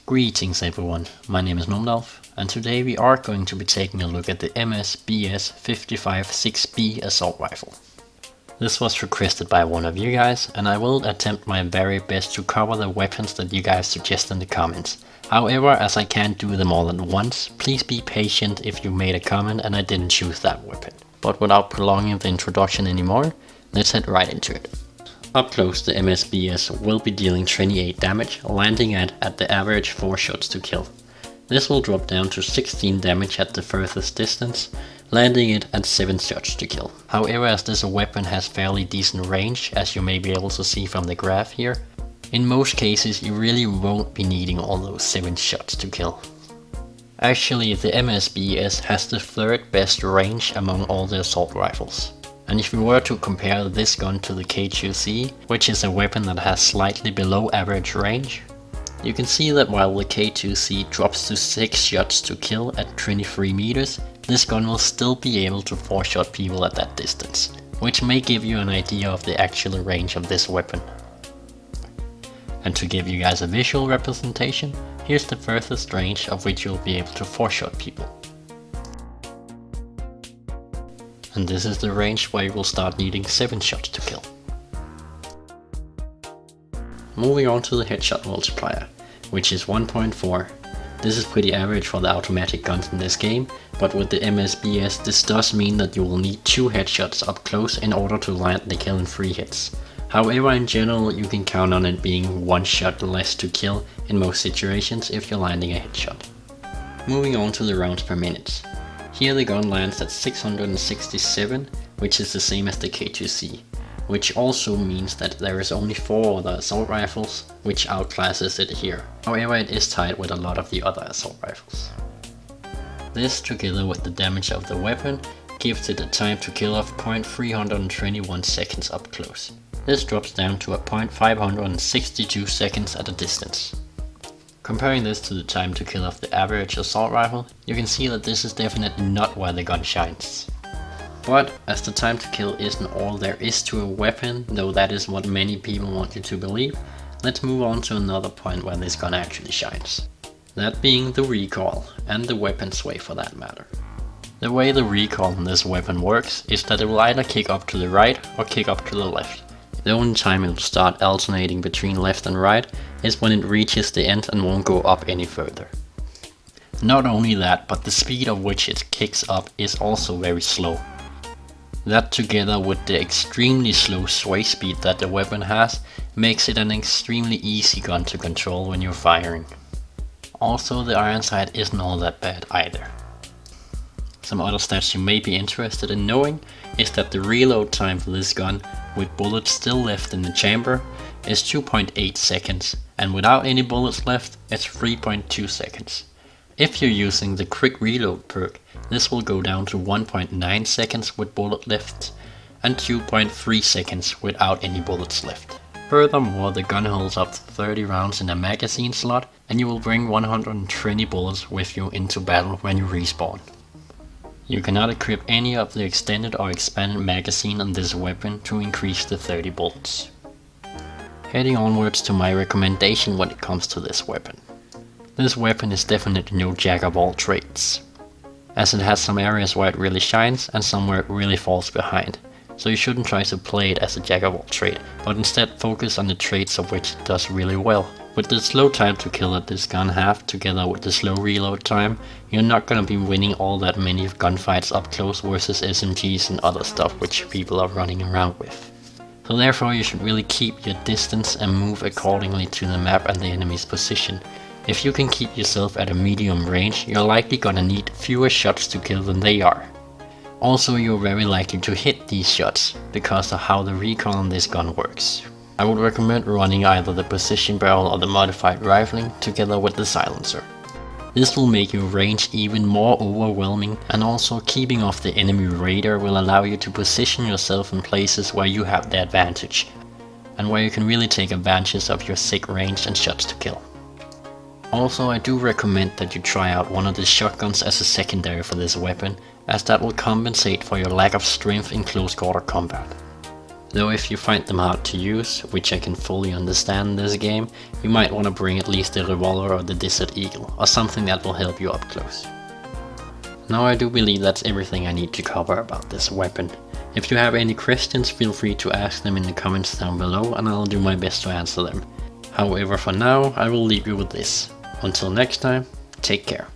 Greetings everyone, my name is Numdalf, and today we are going to be taking a look at the MSBS 556B assault rifle. This was requested by one of you guys, and I will attempt my very best to cover the weapons that you guys suggest in the comments. However, as I can't do them all at once, please be patient if you made a comment and I didn't choose that weapon. But without prolonging the introduction anymore, let's head right into it. Up close, the MSBS will be dealing 28 damage, landing at the average 4 shots to kill. This will drop down to 16 damage at the furthest distance, landing it at 7 shots to kill. However, as this weapon has fairly decent range, as you may be able to see from the graph here, in most cases you really won't be needing all those 7 shots to kill. Actually, the MSBS has the third best range among all the assault rifles. And if we were to compare this gun to the K2C, which is a weapon that has slightly below average range, you can see that while the K2C drops to 6 shots to kill at 23 meters, this gun will still be able to 4-shot people at that distance, which may give you an idea of the actual range of this weapon. And to give you guys a visual representation, here's the furthest range of which you'll be able to 4-shot people. And this is the range where you will start needing 7 shots to kill. Moving on to the headshot multiplier, which is 1.4. This is pretty average for the automatic guns in this game, but with the MSBS this does mean that you will need 2 headshots up close in order to land the kill in 3 hits. However, in general you can count on it being 1 shot less to kill in most situations if you're landing a headshot. Moving on to the rounds per minute. Here the gun lands at 667, which is the same as the K2C, which also means that there is only 4 other assault rifles, which outclasses it here. However, it is tied with a lot of the other assault rifles. This, together with the damage of the weapon, gives it a time to kill of 0.321 seconds up close. This drops down to a 0.562 seconds at a distance. Comparing this to the time to kill of the average assault rifle, you can see that this is definitely not where the gun shines. But as the time to kill isn't all there is to a weapon, though that is what many people want you to believe, let's move on to another point where this gun actually shines. That being the recoil, and the weapon sway for that matter. The way the recoil on this weapon works is that it will either kick up to the right or kick up to the left. The only time it will start alternating between left and right is when it reaches the end and won't go up any further. Not only that, but the speed of which it kicks up is also very slow. That, together with the extremely slow sway speed that the weapon has, makes it an extremely easy gun to control when you're firing. Also, the Ironsight isn't all that bad either. Some other stats you may be interested in knowing is that the reload time for this gun, with bullets still left in the chamber, is 2.8 seconds, and without any bullets left, it's 3.2 seconds. If you're using the quick reload perk, this will go down to 1.9 seconds with bullet left, and 2.3 seconds without any bullets left. Furthermore, the gun holds up to 30 rounds in a magazine slot, and you will bring 120 bullets with you into battle when you respawn. You cannot equip any of the extended or expanded magazine on this weapon to increase the 30 bullets. Heading onwards to my recommendation when it comes to this weapon. This weapon is definitely no jack of all trades, as it has some areas where it really shines and some where it really falls behind, so you shouldn't try to play it as a jack of all trade, but instead focus on the traits of which it does really well. With the slow time to kill that this gun have, together with the slow reload time, you're not gonna be winning all that many gunfights up close versus SMGs and other stuff which people are running around with. So therefore you should really keep your distance and move accordingly to the map and the enemy's position. If you can keep yourself at a medium range, you're likely gonna need fewer shots to kill than they are. Also, you're very likely to hit these shots because of how the recoil on this gun works. I would recommend running either the precision barrel or the modified rifling together with the silencer. This will make your range even more overwhelming, and also keeping off the enemy radar will allow you to position yourself in places where you have the advantage, and where you can really take advantage of your sick range and shots to kill. Also, I do recommend that you try out one of the shotguns as a secondary for this weapon, as that will compensate for your lack of strength in close quarter combat. Though if you find them hard to use, which I can fully understand in this game, you might want to bring at least the revolver or the Desert Eagle, or something that will help you up close. Now I do believe that's everything I need to cover about this weapon. If you have any questions, feel free to ask them in the comments down below and I'll do my best to answer them. However, for now, I will leave you with this. Until next time, take care.